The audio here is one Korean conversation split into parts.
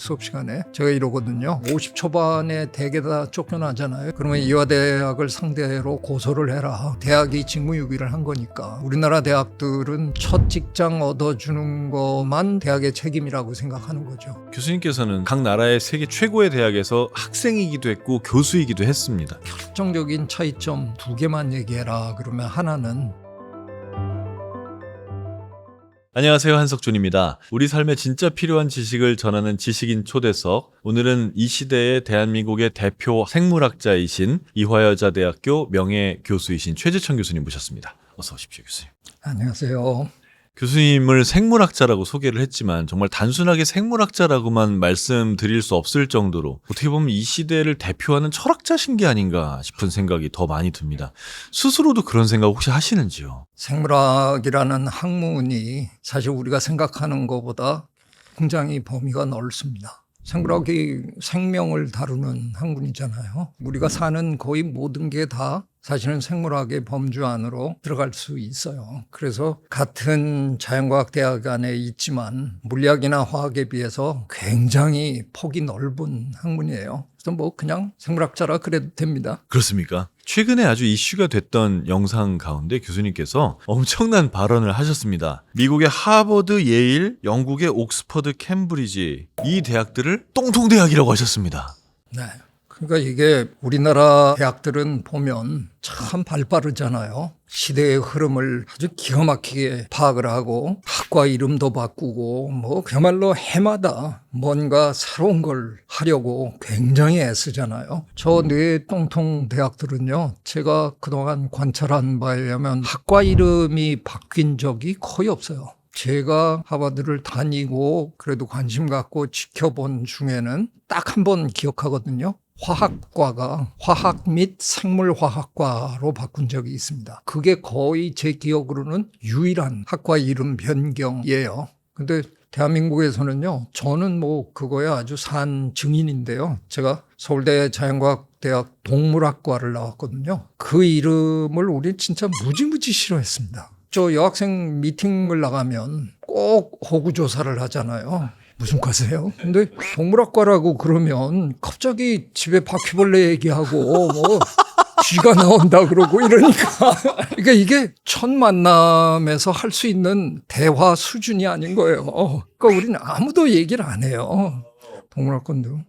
수업 시간에 제가 이러거든요. 50 초반에 대개 다 쫓겨나잖아요. 그러면 이화대학을 상대로 고소를 해라. 대학이 직무유기를 한 거니까. 우리나라 대학들은 첫 직장 얻어주는 것만 대학의 책임이라고 생각하는 거죠. 교수님께서는 각 나라의 세계 최고의 대학에서 학생이기도 했고 교수이기도 했습니다. 결정적인 차이점 두 개만 얘기해라. 그러면 하나는 안녕하세요, 한석준입니다. 우리 삶에 진짜 필요한 지식을 전하는 지식인 초대석. 오늘은 이 시대의 대한민국의 대표 생물학자이신 이화여자대학교 명예교수이신 최재천 교수님 모셨습니다. 어서 오십시오, 교수님. 안녕하세요. 교수님을 생물학자라고 소개를 했지만 정말 단순하게 생물학자라고만 말씀드릴 수 없을 정도로 어떻게 보면 이 시대를 대표하는 철학자신 게 아닌가 싶은 생각이 더 많이 듭니다. 스스로도 그런 생각 혹시 하시는지요? 생물학이라는 학문이 사실 우리가 생각하는 것보다 굉장히 범위가 넓습니다. 생물학이 생명을 다루는 학문이잖아요. 우리가 사는 거의 모든 게 다 사실은 생물학의 범주 안으로 들어갈 수 있어요. 그래서 같은 자연과학 대학 안에 있지만 물리학이나 화학에 비해서 굉장히 폭이 넓은 학문이에요. 그래서 뭐 그냥 생물학자라 그래도 됩니다. 그렇습니까? 최근에 아주 이슈가 됐던 영상 가운데 교수님께서 엄청난 발언을 하셨습니다. 미국의 하버드, 예일, 영국의 옥스퍼드, 캠브리지 이 대학들을 똥통대학이라고 하셨습니다. 네. 그러니까 이게 우리나라 대학들은 보면 참 발빠르잖아요. 시대의 흐름을 아주 기가 막히게 파악을 하고 학과 이름도 바꾸고 뭐 그야말로 해마다 뭔가 새로운 걸 하려고 굉장히 애쓰잖아요. 저 네 똥통 대학들은요. 제가 그동안 관찰한 바에 의하면 학과 이름이 바뀐 적이 거의 없어요. 제가 하버드를 다니고 그래도 관심 갖고 지켜본 중에는 딱 한 번 기억하거든요. 화학과가 화학 및 생물화학과로 바꾼 적이 있습니다. 그게 거의 제 기억으로는 유일한 학과 이름 변경이에요. 근데 대한민국에서는요, 저는 뭐 그거에 아주 산 증인인데요. 제가 서울대 자연과학대학 동물학과를 나왔거든요. 그 이름을 우리 진짜 무지무지 싫어했습니다. 저 여학생 미팅을 나가면 꼭 호구조사를 하잖아요. 무슨 과세요? 근데 동물학과라고 그러면 갑자기 집에 바퀴벌레 얘기하고 뭐 쥐가 나온다 그러고 이러니까 그러니까 이게 첫 만남에서 할 수 있는 대화 수준이 아닌 거예요. 그러니까 우리는 아무도 얘기를 안 해요. 동물학과인데요.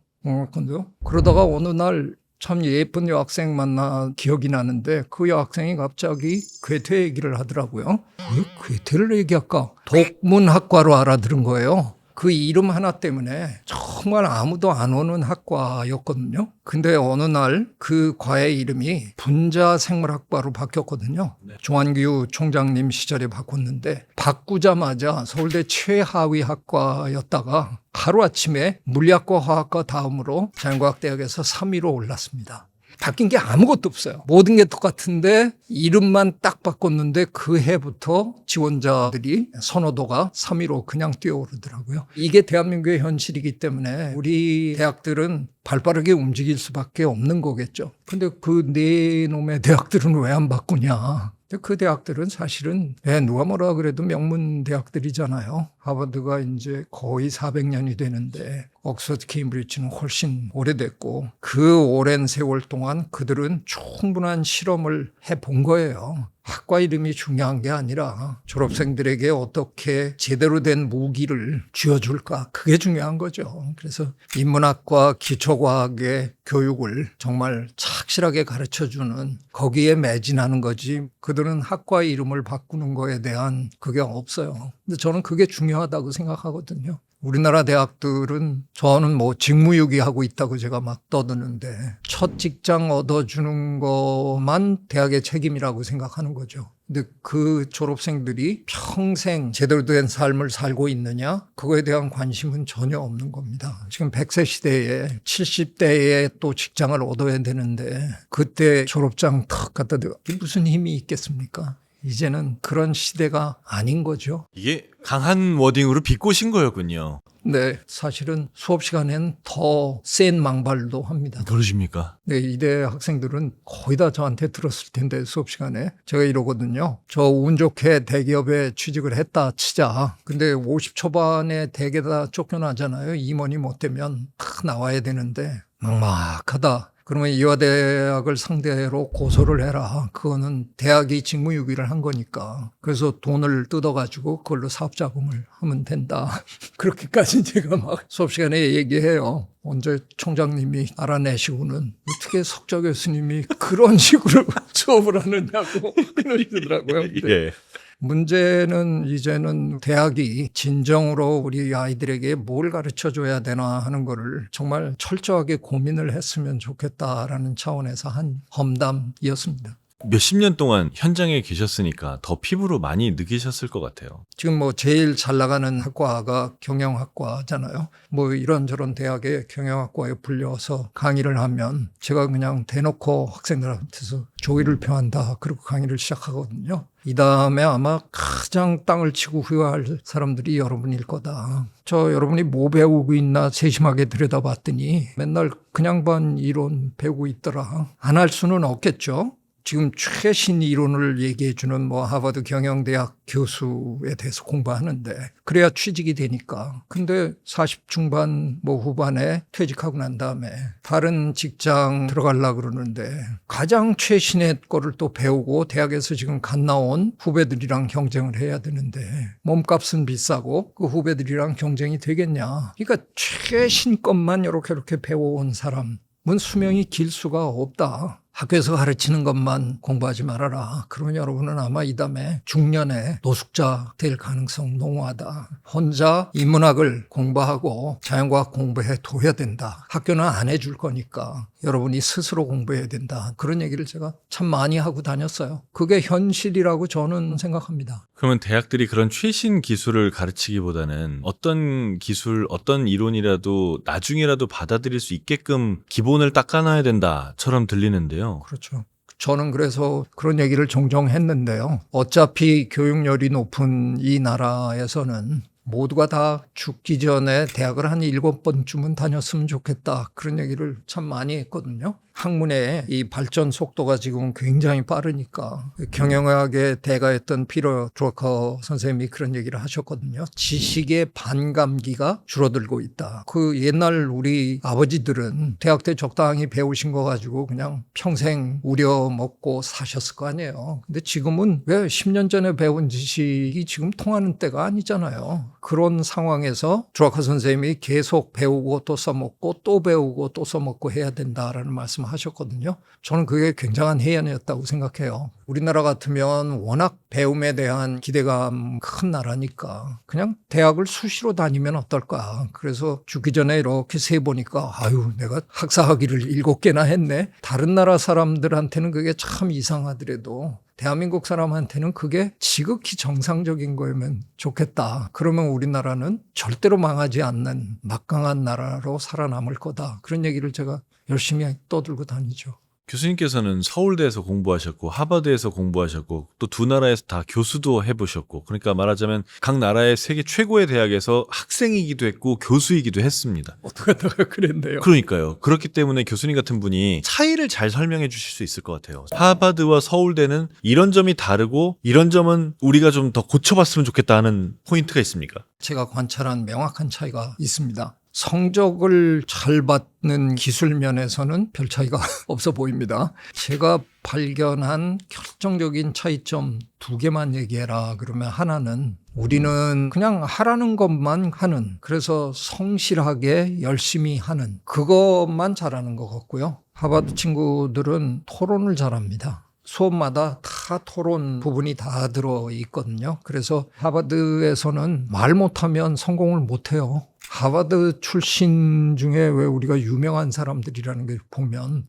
그러다가 어느 날 참 예쁜 여학생 만나 기억이 나는데 그 여학생이 갑자기 괴테 얘기를 하더라고요. 왜 괴테를 얘기할까? 독문학과로 알아들은 거예요. 그 이름 하나 때문에 정말 아무도 안 오는 학과였거든요. 근데 어느 날 그 과의 이름이 분자생물학과로 바뀌었거든요. 조한규 총장님 시절에 바꿨는데 바꾸자마자 서울대 최하위 학과였다가 하루아침에 물리학과 화학과 다음으로 자연과학대학에서 3위로 올랐습니다. 바뀐 게 아무것도 없어요. 모든 게 똑같은데 이름만 딱 바꿨는데 그 해부터 지원자들이 선호도가 3위로 그냥 뛰어오르더라고요. 이게 대한민국의 현실이기 때문에 우리 대학들은 발빠르게 움직일 수밖에 없는 거겠죠. 근데 그 네 놈의 대학들은 왜 안 바꾸냐. 그 대학들은 사실은 누가 뭐라 그래도 명문 대학들이잖아요. 하버드가 이제 거의 400년이 되는데 옥스퍼드, 케임브리지는 훨씬 오래됐고 그 오랜 세월 동안 그들은 충분한 실험을 해본 거예요. 학과 이름이 중요한 게 아니라 졸업생들에게 어떻게 제대로 된 무기를 쥐어줄까 그게 중요한 거죠. 그래서 인문학과 기초과학의 교육을 정말 착실하게 가르쳐주는 거기에 매진하는 거지 그들은 학과 이름을 바꾸는 거에 대한 그게 없어요. 근데 저는 그게 중요하다고 생각하거든요. 우리나라 대학들은 저는 뭐 직무유기하고 있다고 제가 막 떠드는데 첫 직장 얻어주는 것만 대학의 책임이라고 생각하는 거죠. 근데 그 졸업생들이 평생 제대로 된 삶을 살고 있느냐? 그거에 대한 관심은 전혀 없는 겁니다. 지금 100세 시대에 70대에 또 직장을 얻어야 되는데 그때 졸업장 턱 갖다 대고 무슨 힘이 있겠습니까? 이제는 그런 시대가 아닌 거죠. 이게 강한 워딩으로 비꼬신 거였군요. 네, 사실은 수업 시간엔 더 센 망발도 합니다. 그러십니까? 네, 이대 학생들은 거의 다 저한테 들었을 텐데 수업 시간에 제가 이러거든요. 저 운 좋게 대기업에 취직을 했다 치자. 근데 50 초반에 대개 다 쫓겨나잖아요. 임원이 못 되면 다 나와야 되는데 막막하다. 그러면 이화대학을 상대로 고소를 해라. 그거는 대학이 직무유기를 한 거니까. 그래서 돈을 뜯어가지고 그걸로 사업자금을 하면 된다. 그렇게까지 제가 막 수업 시간에 얘기해요. 언제 총장님이 알아내시고는 어떻게 석좌 교수님이 그런 식으로 수업을 하느냐고 그러시더라고요. 근데 예. 문제는 이제는 대학이 진정으로 우리 아이들에게 뭘 가르쳐 줘야 되나 하는 거를 정말 철저하게 고민을 했으면 좋겠다라는 차원에서 한 험담이었습니다. 몇십 년 동안 현장에 계셨으니까 더 피부로 많이 느끼셨을 것 같아요. 지금 뭐 제일 잘 나가는 학과가 경영학과잖아요. 뭐 이런저런 대학에 경영학과에 불려서 강의를 하면 제가 그냥 대놓고 학생들한테서 조의를 표한다. 그리고 강의를 시작하거든요. 이 다음에 아마 가장 땅을 치고 후회할 사람들이 여러분일 거다. 저 여러분이 뭐 배우고 있나 세심하게 들여다봤더니 맨날 그냥 반 이론 배우고 있더라. 안 할 수는 없겠죠. 지금 최신 이론을 얘기해 주는 뭐 하버드 경영대학 교수에 대해서 공부하는데 그래야 취직이 되니까. 근데 40 중반 뭐 후반에 퇴직하고 난 다음에 다른 직장 들어가려고 그러는데 가장 최신의 거를 또 배우고 대학에서 지금 갓 나온 후배들이랑 경쟁을 해야 되는데 몸값은 비싸고 그 후배들이랑 경쟁이 되겠냐. 그러니까 최신 것만 이렇게 배워온 사람은 수명이 길 수가 없다. 학교에서 가르치는 것만 공부하지 말아라. 그러면 여러분은 아마 이 다음에 중년에 노숙자 될 가능성 농후하다. 혼자 인문학을 공부하고 자연과학 공부해 둬야 된다. 학교는 안 해줄 거니까 여러분이 스스로 공부해야 된다. 그런 얘기를 제가 참 많이 하고 다녔어요. 그게 현실이라고 저는 생각합니다. 그러면 대학들이 그런 최신 기술을 가르치기보다는 어떤 기술, 어떤 이론이라도 나중에라도 받아들일 수 있게끔 기본을 닦아놔야 된다처럼 들리는데요. 그렇죠. 저는 그래서 그런 얘기를 종종 했는데요. 어차피 교육열이 높은 이 나라에서는 모두가 다 죽기 전에 대학을 한 7번쯤은 다녔으면 좋겠다. 그런 얘기를 참 많이 했거든요. 학문의 이 발전 속도가 지금 굉장히 빠르니까 경영학의 대가였던 피터 드러커 선생님이 그런 얘기를 하셨거든요. 지식의 반감기가 줄어들고 있다. 그 옛날 우리 아버지들은 대학 때 적당히 배우신 거 가지고 그냥 평생 우려 먹고 사셨을 거 아니에요. 근데 지금은 왜 10년 전에 배운 지식이 지금 통하는 때가 아니잖아요. 그런 상황에서 드러커 선생님이 계속 배우고 또 써먹고 또 배우고 또 써먹고 해야 된다라는 말씀 하셨거든요. 저는 그게 굉장한 해안이었다고 생각해요. 우리나라 같으면 워낙 배움에 대한 기대감 큰 나라니까 그냥 대학을 수시로 다니면 어떨까. 그래서 죽기 전에 이렇게 세보니까 아유 내가 학사학위를 7개나 했네. 다른 나라 사람들한테는 그게 참 이상하더라도 대한민국 사람한테는 그게 지극히 정상적인 거면 좋겠다. 그러면 우리나라는 절대로 망하지 않는 막강한 나라로 살아남을 거다. 그런 얘기를 제가 열심히 떠들고 다니죠. 교수님께서는 서울대에서 공부하셨고 하버드에서 공부하셨고 또 두 나라에서 다 교수도 해보셨고 그러니까 말하자면 각 나라의 세계 최고의 대학에서 학생이기도 했고 교수이기도 했습니다. 어떻게 하다가 그랬네요. 그러니까요. 그렇기 때문에 교수님 같은 분이 차이를 잘 설명해 주실 수 있을 것 같아요. 하버드와 서울대는 이런 점이 다르고 이런 점은 우리가 좀 더 고쳐봤으면 좋겠다 하는 포인트가 있습니까? 제가 관찰한 명확한 차이가 있습니다. 성적을 잘 받는 기술 면에서는 별 차이가 없어 보입니다. 제가 발견한 결정적인 차이점 2개만 얘기해라. 그러면 하나는 우리는 그냥 하라는 것만 하는, 그래서 성실하게 열심히 하는 그것만 잘하는 것 같고요. 하버드 친구들은 토론을 잘합니다. 수업마다 다 토론 부분이 다 들어있거든요. 그래서 하버드에서는 말 못하면 성공을 못해요. 하버드 출신 중에 왜 우리가 유명한 사람들이라는 걸 보면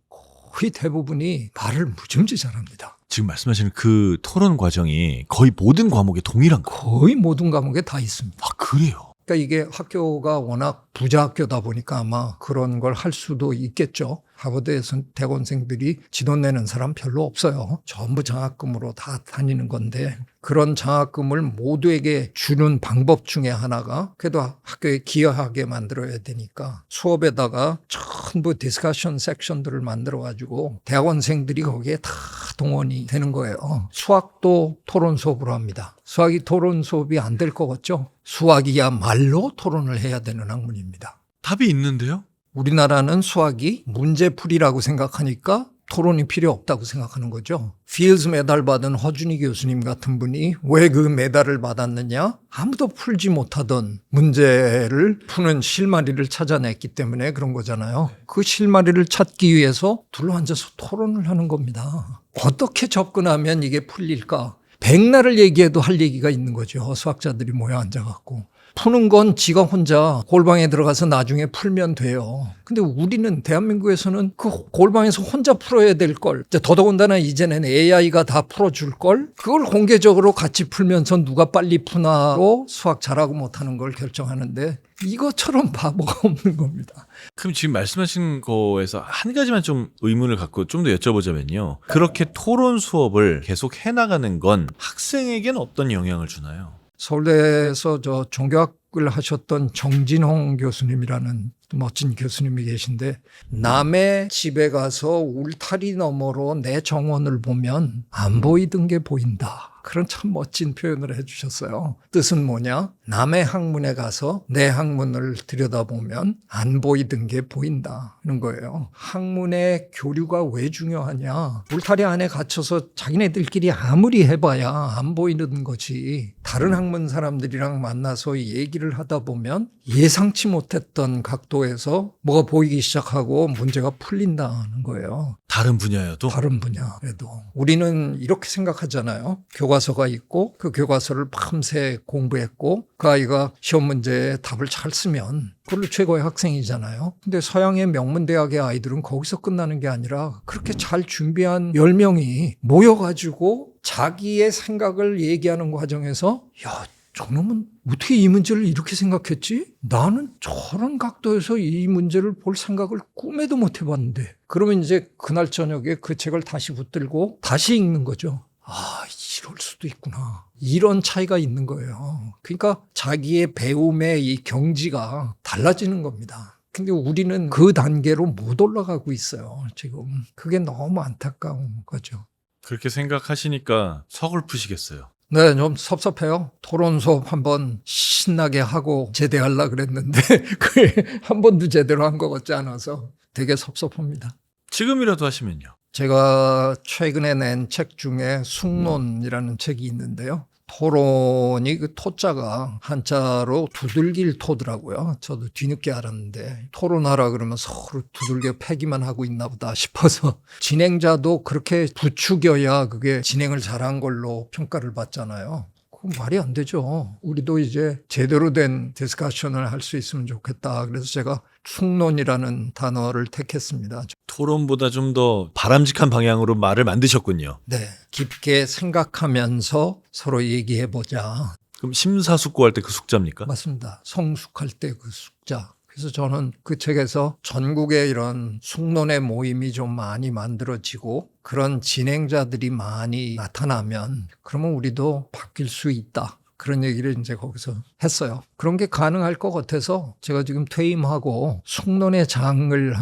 거의 대부분이 말을 무지무지 잘합니다. 지금 말씀하시는 그 토론 과정이 거의 모든 과목에 동일한 거. 거의 모든 과목에 다 있습니다. 아, 그래요? 그러니까 이게 학교가 워낙 부자 학교다 보니까 아마 그런 걸 할 수도 있겠죠. 하버드에서는 대학원생들이 지도 내는 사람 별로 없어요. 전부 장학금으로 다 다니는 건데 그런 장학금을 모두에게 주는 방법 중에 하나가 그래도 학교에 기여하게 만들어야 되니까 수업에다가 전부 디스커션 섹션들을 만들어가지고 대학원생들이 거기에 다 동원이 되는 거예요. 수학도 토론 수업으로 합니다. 수학이 토론 수업이 안 될 것 같죠? 수학이야말로 토론을 해야 되는 학문입니다. 답이 있는데요? 우리나라는 수학이 문제풀이라고 생각하니까 토론이 필요 없다고 생각하는 거죠. 필즈 메달 받은 허준희 교수님 같은 분이 왜 그 메달을 받았느냐? 아무도 풀지 못하던 문제를 푸는 실마리를 찾아냈기 때문에 그런 거잖아요. 그 실마리를 찾기 위해서 둘러앉아서 토론을 하는 겁니다. 어떻게 접근하면 이게 풀릴까? 백날을 얘기해도 할 얘기가 있는 거죠. 수학자들이 모여 앉아갖고. 푸는 건 지가 혼자 골방에 들어가서 나중에 풀면 돼요. 근데 우리는 대한민국에서는 그 골방에서 혼자 풀어야 될 걸, 더더군다나 이제는 AI가 다 풀어줄 걸, 그걸 공개적으로 같이 풀면서 누가 빨리 푸나로 수학 잘하고 못하는 걸 결정하는데 이것처럼 바보가 없는 겁니다. 그럼 지금 말씀하신 거에서 한 가지만 좀 의문을 갖고 좀 더 여쭤보자면요. 그렇게 토론 수업을 계속 해나가는 건 학생에게는 어떤 영향을 주나요? 서울대에서 저 종교학을 하셨던 정진홍 교수님이라는 멋진 교수님이 계신데 남의 집에 가서 울타리 너머로 내 정원을 보면 안 보이던 게 보인다. 그런 참 멋진 표현을 해주셨어요. 뜻은 뭐냐? 남의 학문에 가서 내 학문을 들여다보면 안 보이던 게 보인다는 거예요. 학문의 교류가 왜 중요하냐? 울타리 안에 갇혀서 자기네들끼리 아무리 해봐야 안 보이는 거지. 다른 학문 사람들이랑 만나서 얘기를 하다 보면 예상치 못했던 각도에서 뭐가 보이기 시작하고 문제가 풀린다는 거예요. 다른 분야여도? 다른 분야에도. 우리는 이렇게 생각하잖아요. 교과서가 있고 그 교과서를 밤새 공부했고 그 아이가 시험 문제에 답을 잘 쓰면 그걸로 최고의 학생이잖아요. 근데 서양의 명문대학의 아이들은 거기서 끝나는 게 아니라 그렇게 잘 준비한 10명이 모여가지고 자기의 생각을 얘기하는 과정에서 야, 저놈은 어떻게 이 문제를 이렇게 생각했지? 나는 저런 각도에서 이 문제를 볼 생각을 꿈에도 못 해봤는데. 그러면 이제 그날 저녁에 그 책을 다시 붙들고 다시 읽는 거죠. 아, 이럴 수도 있구나. 이런 차이가 있는 거예요. 그러니까 자기의 배움의 이 경지가 달라지는 겁니다. 근데 우리는 그 단계로 못 올라가고 있어요, 지금. 그게 너무 안타까운 거죠. 그렇게 생각하시니까 서글프시겠어요. 네, 좀 섭섭해요. 토론 수업 한번 신나게 하고 제대하려고 그랬는데 그게 한 번도 제대로 한 것 같지 않아서 되게 섭섭합니다. 지금이라도 하시면요. 제가 최근에 낸 책 중에 숙론이라는 책이 있는데요. 토론이 그 토자가 한자로 두들길 토더라고요. 저도 뒤늦게 알았는데 토론하라 그러면 서로 두들겨 패기만 하고 있나 보다 싶어서 진행자도 그렇게 부추겨야 그게 진행을 잘한 걸로 평가를 받잖아요. 그건 말이 안 되죠. 우리도 이제 제대로 된 디스커션을 할 수 있으면 좋겠다. 그래서 제가 숙론이라는 단어를 택했습니다. 토론보다 좀 더 바람직한 방향으로 말을 만드셨군요. 네, 깊게 생각하면서 서로 얘기해보자. 그럼 심사숙고할 때 그 숙자입니까? 맞습니다. 성숙할 때 그 숙자. 그래서 저는 그 책에서 전국에 이런 숙론의 모임이 좀 많이 만들어지고 그런 진행자들이 많이 나타나면 그러면 우리도 바뀔 수 있다. 그런 얘기를 이제 거기서 했어요. 그런 게 가능할 것 같아서 제가 지금 퇴임하고 숙론의 장을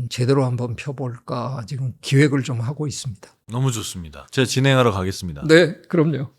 제대로 한번 펴볼까 지금 기획을 좀 하고 있습니다. 너무 좋습니다. 제가 진행하러 가겠습니다. 네, 그럼요.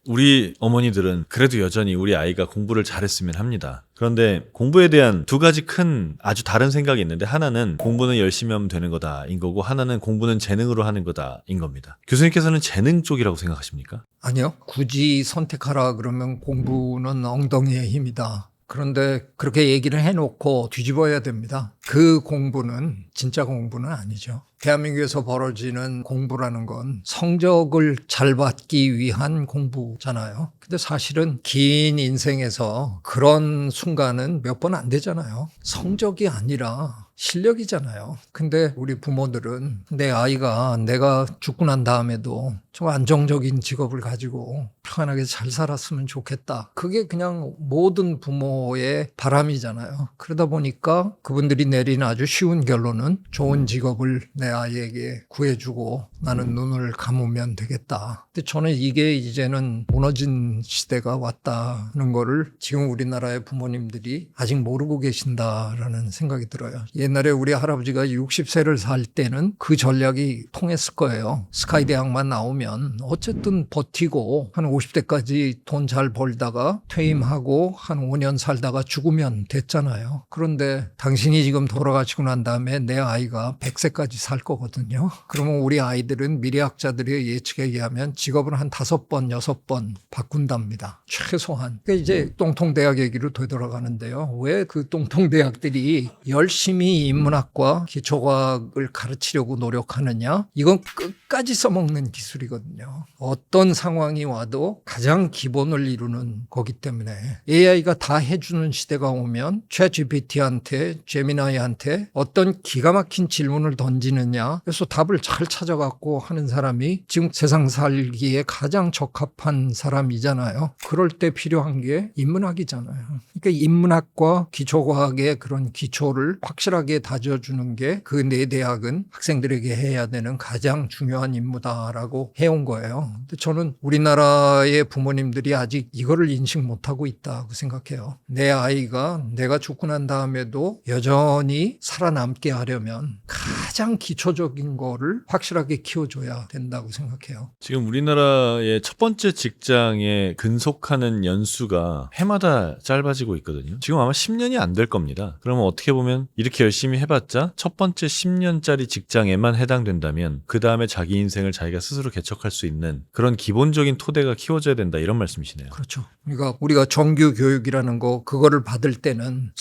우리 어머니들은 그래도 여전히 우리 아이가 공부를 잘했으면 합니다. 그런데 공부에 대한 두 가지 큰 아주 다른 생각이 있는데 하나는 공부는 열심히 하면 되는 거다인 거고 하나는 공부는 재능으로 하는 거다인 겁니다. 교수님께서는 재능 쪽이라고 생각하십니까? 아니요. 굳이 선택하라 그러면 공부는 엉덩이의 힘이다. 그런데 그렇게 얘기를 해놓고 뒤집어야 됩니다. 그 공부는 진짜 공부는 아니죠. 대한민국에서 벌어지는 공부라는 건 성적을 잘 받기 위한 공부잖아요. 근데 사실은 긴 인생에서 그런 순간은 몇 번 안 되잖아요. 성적이 아니라 실력이잖아요. 근데 우리 부모들은 내 아이가 내가 죽고 난 다음에도 좀 안정적인 직업을 가지고 편안하게 잘 살았으면 좋겠다. 그게 그냥 모든 부모의 바람이잖아요. 그러다 보니까 그분들이 내린 아주 쉬운 결론은 좋은 직업을 내 아이에게 구해주고 나는 눈을 감으면 되겠다. 근데 저는 이게 이제는 무너진 시대가 왔다는 거를 지금 우리나라의 부모님들이 아직 모르고 계신다라는 생각이 들어요. 옛날에 우리 할아버지가 60세를 살 때는 그 전략이 통했을 거예요. 스카이 대학만 나오면 어쨌든 버티고 한 50대까지 돈 잘 벌다가 퇴임하고 한 5년 살다가 죽으면 됐잖아요. 그런데 당신이 지금 돌아가시고 난 다음에 내 아이가 100세까지 살 거거든요. 그러면 우리 아이들은 미래학자들의 예측에 의하면 직업을 한 5번, 6번 바꾼답니다. 최소한. 그러니까 이제 똥통대학 얘기로 되돌아가는데요. 왜 그 똥통대학들이 열심히 인문학과 기초과학을 가르치려고 노력하느냐? 이건 끝까지 써먹는 기술이거든요. 어떤 상황이 와도 가장 기본을 이루는 거기 때문에 AI가 다 해주는 시대가 오면 챗GPT한테, 제미나이한테 어떤 기가 막힌 질문을 던지느냐, 그래서 답을 잘 찾아갖고 하는 사람이 지금 세상 살기에 가장 적합한 사람이잖아요. 그럴 때 필요한 게 인문학이잖아요. 그러니까 인문학과 기초과학의 그런 기초를 확실하게 다져주는 게 그 네 대학은 학생들에게 해야 되는 가장 중요한 임무다라고 해온 거예요. 근데 저는 우리나라의 부모님들이 아직 이거를 인식 못하고 있다고 생각해요. 내 아이가 내가 죽고 난 다음에도 여전히 살아남게 하려면 가장 기초적인 거를 확실하게 키워줘야 된다고 생각해요. 지금 우리나라의 첫 번째 직장에 근속하는 연수가 해마다 짧아지고 있거든요. 지금 아마 10년이 안 될 겁니다. 그러면 어떻게 보면 이렇게 열심히 해봤자 첫 번째 10년짜리 직장에만 해당된다면 그 다음에 자기 인생을 자기가 스스로 개척할 수 있는 그런 기본적인 토대가 키워져야 된다, 이런 말씀이시네요. 그렇죠. 그러니까 우리가 정규 교육이라는 거, 그거를 받을 때는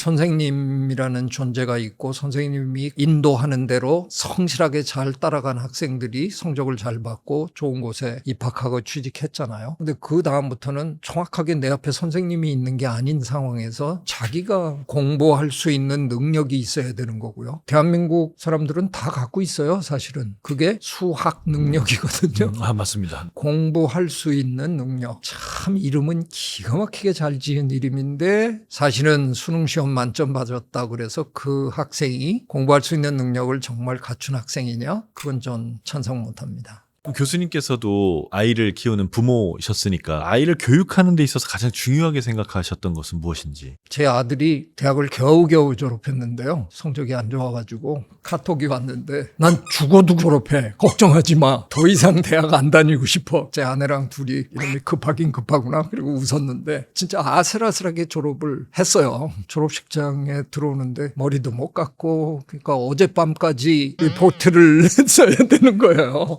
선생님이라는 존재가 있고 선생님이 인도하는 대로 성실하게 잘 따라간 학생들이 성적을 잘 받고 좋은 곳에 입학하고 취직했잖아요. 근데 그 다음부터는 정확하게 내 앞에 선생님이 있는 게 아닌 상황에서 자기가 공부할 수 있는 능력이 있어야 되는 거고요. 대한민국 사람들은 다 갖고 있어요, 사실은. 그게 수학 능력이거든요. 맞습니다. 공부할 수 있는 능력. 참 이름은 기가 막히게 잘 지은 이름인데 사실은 수능시험 만점 받았다 그래서 그 학생이 공부할 수 있는 능력을 정말 갖춘 학생이냐? 그건 전 찬성 못합니다. 교수님께서도 아이를 키우는 부모셨으니까 아이를 교육하는 데 있어서 가장 중요하게 생각하셨던 것은 무엇인지. 제 아들이 대학을 겨우겨우 졸업했는데요. 성적이 안 좋아가지고 카톡이 왔는데 난 죽어도 졸업해. 걱정하지 마. 더 이상 대학 안 다니고 싶어. 제 아내랑 둘이 이름이 급하긴 급하구나. 그리고 웃었는데 진짜 아슬아슬하게 졸업을 했어요. 졸업식장에 들어오는데 머리도 못 깎고 그러니까 어젯밤까지 리포트를 써야 되는 거예요.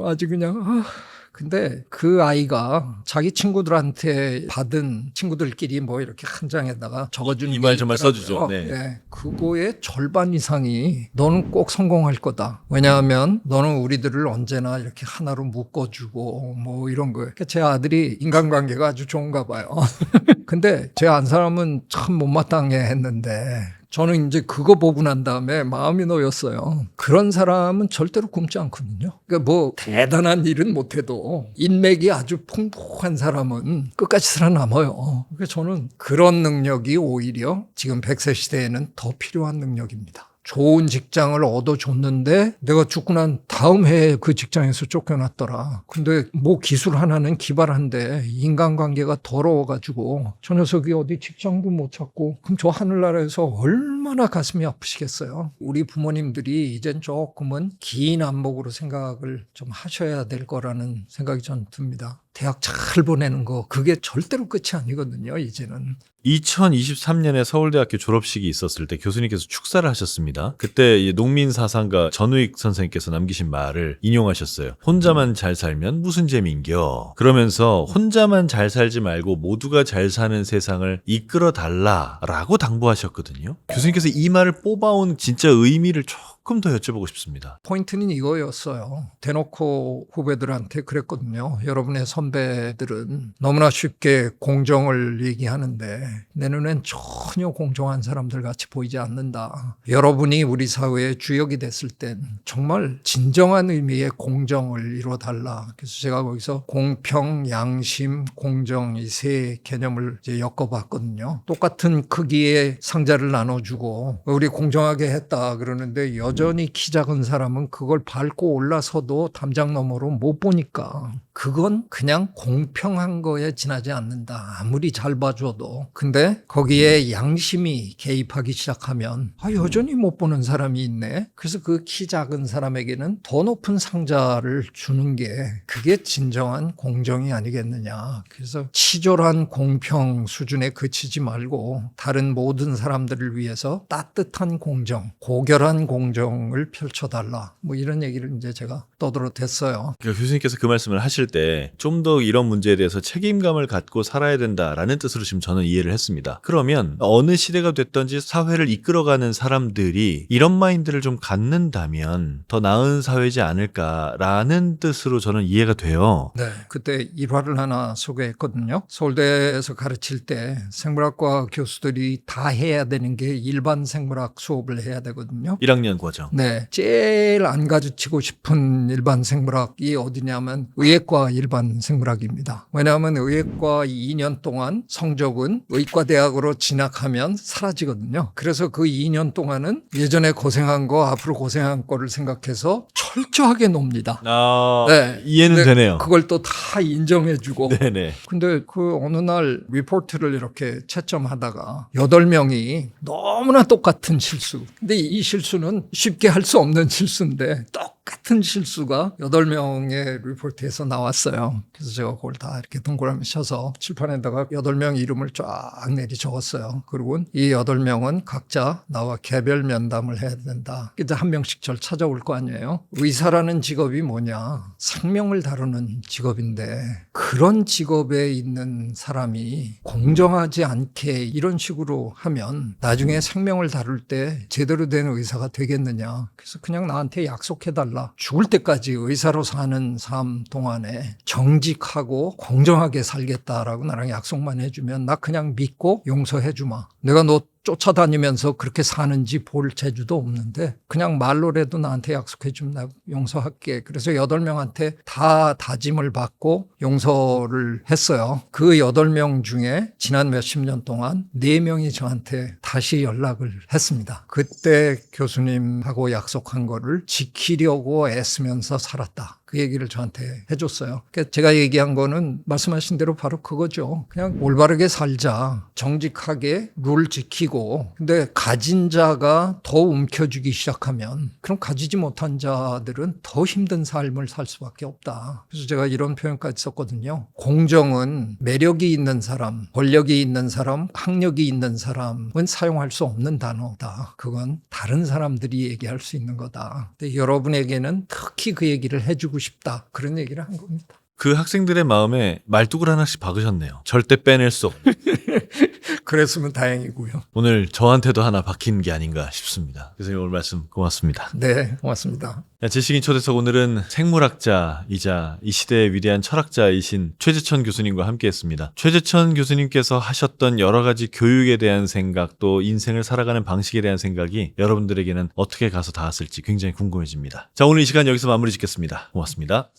아주 그냥 근데 그 아이가 자기 친구들한테 받은 친구들끼리 뭐 이렇게 한 장에다가 적어준 이 말 정말 써주죠. 네. 네. 그거의 절반 이상이 너는 꼭 성공할 거다. 왜냐하면 너는 우리들을 언제나 이렇게 하나로 묶어주고 뭐 이런 거예요. 그러니까 제 아들이 인간관계가 아주 좋은가 봐요. 근데 제 안 사람은 참 못마땅해 했는데 저는 이제 그거 보고 난 다음에 마음이 놓였어요. 그런 사람은 절대로 굶지 않거든요. 그러니까 뭐 대단한 일은 못해도 인맥이 아주 풍부한 사람은 끝까지 살아남아요. 그러니까 저는 그런 능력이 오히려 지금 100세 시대에는 더 필요한 능력입니다. 좋은 직장을 얻어줬는데 내가 죽고 난 다음 해에 그 직장에서 쫓겨났더라. 근데 뭐 기술 하나는 기발한데 인간관계가 더러워가지고 저 녀석이 어디 직장도 못 찾고 그럼 저 하늘나라에서 얼마나 가슴이 아프시겠어요. 우리 부모님들이 이젠 조금은 긴 안목으로 생각을 좀 하셔야 될 거라는 생각이 전 듭니다. 대학 잘 보내는 거 그게 절대로 끝이 아니거든요. 이제는. 2023년에 서울대학교 졸업식이 있었을 때 교수님께서 축사를 하셨습니다. 그때 이 농민사상가 전우익 선생님께서 남기신 말을 인용하셨어요. 혼자만 잘 살면 무슨 재미인겨. 그러면서 혼자만 잘 살지 말고 모두가 잘 사는 세상을 이끌어 달라라고 당부하셨거든요. 교수님께서 이 말을 뽑아온 진짜 의미를 조금 더 여쭤보고 싶습니다. 포인트는 이거였어요. 대놓고 후배들한테 그랬거든요. 여러분의 선배들은 너무나 쉽게 공정을 얘기하는데 내 눈엔 전혀 공정한 사람들 같이 보이지 않는다. 여러분이 우리 사회의 주역이 됐을 땐 정말 진정한 의미의 공정을 이뤄달라. 그래서 제가 거기서 공평, 양심, 공정 이 세 개념을 이제 엮어봤거든요. 똑같은 크기의 상자를 나눠주고 우리 공정하게 했다 그러는데 여전히 키 작은 사람은 그걸 밟고 올라서도 담장 너머로 못 보니까 그건 그냥 공평한 거에 지나지 않는다. 아무리 잘 봐줘도. 근데 거기에 양심이 개입하기 시작하면 여전히 못 보는 사람이 있네. 그래서 그 키 작은 사람에게는 더 높은 상자를 주는 게 그게 진정한 공정이 아니겠느냐. 그래서 치졸한 공평 수준에 그치지 말고 다른 모든 사람들을 위해서 따뜻한 공정, 고결한 공정을 펼쳐달라. 뭐 이런 얘기를 이제 제가 떠들어댔어요. 그러니까 교수님께서 그 말씀을 하실 때 좀 더 이런 문제에 대해서 책임감을 갖고 살아야 된다라는 뜻으로 지금 저는 이해를 했습니다. 그러면 어느 시대가 됐든지 사회를 이끌어가는 사람들이 이런 마인드를 좀 갖는다면 더 나은 사회지 않을까라는 뜻으로 저는 이해가 돼요. 네, 그때 일화를 하나 소개했거든요. 서울대에서 가르칠 때 생물학과 교수들이 다 해야 되는 게 일반 생물학 수업을 해야 되거든요. 1학년 과정. 네, 제일 안 가르치고 싶은 일반 생물학이 어디냐면 의예과 일반 생물학입니다. 왜냐하면 의예과 2년 동안 성적은 의과대학으로 진학하면 사라지거든요. 그래서 그 2년 동안은 예전에 고생한 거 앞으로 고생한 거를 생각해서 철저하게 놉니다. 네, 이해는 근데 되네요. 그걸 또 다 인정해주고. 네네. 근데 그 어느 날 리포트를 이렇게 채점하다가 8명이 너무나 똑같은 실수. 근데 이 실수는 쉽게 할 수 없는 실수인데 똑같은 실수가 8명의 리포트에서 나왔어요. 그래서 제가 그걸 다 이렇게 동그라미 쳐서 칠판에다가 8명 이름을 쫙 내리 적었어요. 그리고 이 8명은 각자 나와 개별 면담을 해야 된다. 이제 한 명씩 절 찾아올 거 아니에요. 의사라는 직업이 뭐냐? 생명을 다루는 직업인데 그런 직업에 있는 사람이 공정하지 않게 이런 식으로 하면 나중에 생명을 다룰 때 제대로 된 의사가 되겠느냐. 그래서 그냥 나한테 약속해달라. 죽을 때까지 의사로 사는 삶 동안에 정직하고 공정하게 살겠다라고 나랑 약속만 해주면 나 그냥 믿고 용서해주마. 내가 너 쫓아다니면서 그렇게 사는지 볼 재주도 없는데 그냥 말로라도 나한테 약속해주면 나 용서할게. 그래서 8명한테 다 다짐을 받고 용서를 했어요. 그 8명 중에 지난 몇십 년 동안 4명이 저한테 다시 연락을 했습니다. 그때 교수님하고 약속한 거를 지키려고 애쓰면서 살았다. 그 얘기를 저한테 해줬어요. 그러니까 제가 얘기한 거는 말씀하신 대로 바로 그거죠. 그냥 올바르게 살자. 정직하게 룰 지키고. 근데 가진 자가 더 움켜쥐기 시작하면 그럼 가지지 못한 자들은 더 힘든 삶을 살 수밖에 없다. 그래서 제가 이런 표현까지 썼거든요. 공정은 매력이 있는 사람, 권력이 있는 사람, 학력이 있는 사람은 사용할 수 없는 단어다. 그건 다른 사람들이 얘기할 수 있는 거다. 근데 여러분에게는 특히 그 얘기를 해주고 싶다. 그런 얘기를 한 겁니다. 그 학생들의 마음에 말뚝을 하나씩 박으셨네요. 절대 빼낼 수 없는. 그랬으면 다행이고요. 오늘 저한테도 하나 박힌 게 아닌가 싶습니다. 교수님 오늘 말씀 고맙습니다. 네, 고맙습니다. 지식인 초대석 오늘은 생물학자이자 이 시대의 위대한 철학자이신 최재천 교수님과 함께했습니다. 최재천 교수님께서 하셨던 여러 가지 교육에 대한 생각 또 인생을 살아가는 방식에 대한 생각이 여러분들에게는 어떻게 가서 닿았을지 굉장히 궁금해집니다. 자, 오늘 이 시간 여기서 마무리 짓겠습니다. 고맙습니다.